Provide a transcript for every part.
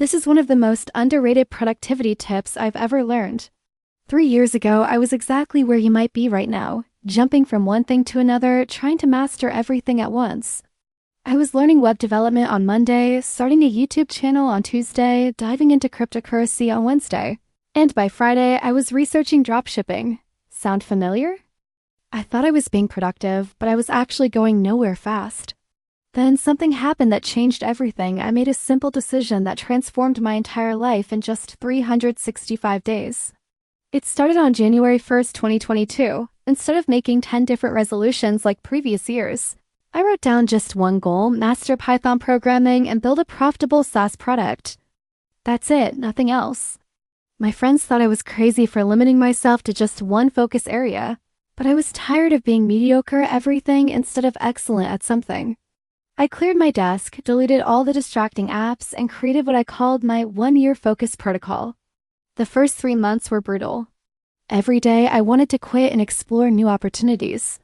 This is one of the most underrated productivity tips I've ever learned. 3 years ago, I was exactly where you might be right now, jumping from one thing to another, trying to master everything at once. I was learning web development on Monday, starting a YouTube channel on Tuesday, diving into cryptocurrency on Wednesday. And by Friday, I was researching dropshipping. Sound familiar? I thought I was being productive, but I was actually going nowhere fast. Then something happened that changed everything. I made a simple decision that transformed my entire life in just 365 days. It started on January 1st, 2022. Instead of making 10 different resolutions like previous years, I wrote down just one goal: master Python programming and build a profitable SaaS product. That's it, nothing else. My friends thought I was crazy for limiting myself to just one focus area, but I was tired of being mediocre at everything instead of excellent at something. I cleared my desk, deleted all the distracting apps, and created what I called my one-year focus protocol. The first 3 months were brutal. Every day, I wanted to quit and explore new opportunities.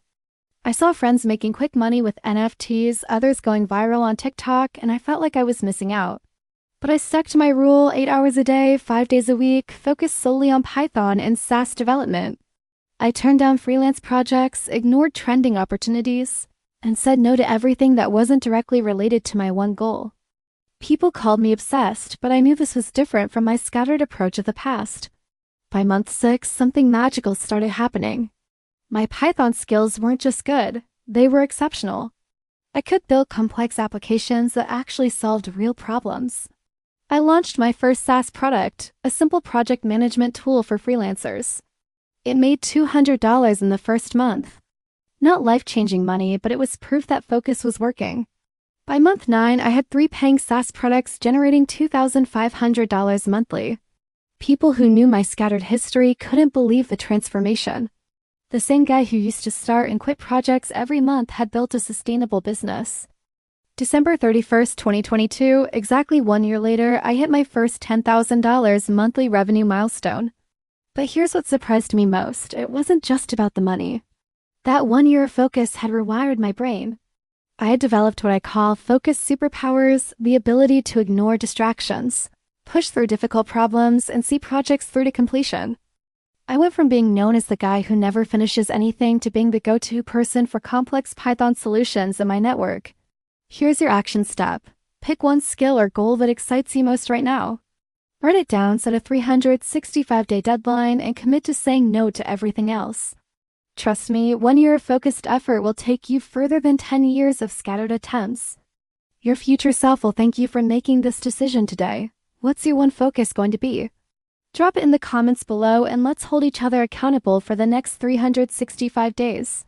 I saw friends making quick money with NFTs, others going viral on TikTok, and I felt like I was missing out. But I stuck to my rule: 8 hours a day, 5 days a week, focused solely on Python and SaaS development. I turned down freelance projects, ignored trending opportunities, and said no to everything that wasn't directly related to my one goal. People called me obsessed, but I knew this was different from my scattered approach of the past. By month 6, something magical started happening. My Python skills weren't just good, they were exceptional. I could build complex applications that actually solved real problems. I launched my first SaaS product, a simple project management tool for freelancers. It made $200 in the first month. Not life-changing money, but it was proof that focus was working. By month 9, I had 3 paying SaaS products generating $2,500 monthly. People who knew my scattered history couldn't believe the transformation. The same guy who used to start and quit projects every month had built a sustainable business. December 31st, 2022, exactly 1 year later, I hit my first $10,000 monthly revenue milestone. But here's what surprised me most: it wasn't just about the money. That 1 year of focus had rewired my brain. I had developed what I call focus superpowers, the ability to ignore distractions, push through difficult problems, and see projects through to completion. I went from being known as the guy who never finishes anything to being the go-to person for complex Python solutions in my network. Here's your action step. Pick one skill or goal that excites you most right now. Write it down, set a 365-day deadline, and commit to saying no to everything else. Trust me, 1 year of focused effort will take you further than 10 years of scattered attempts. Your future self will thank you for making this decision today. What's your one focus going to be? Drop it in the comments below and let's hold each other accountable for the next 365 days.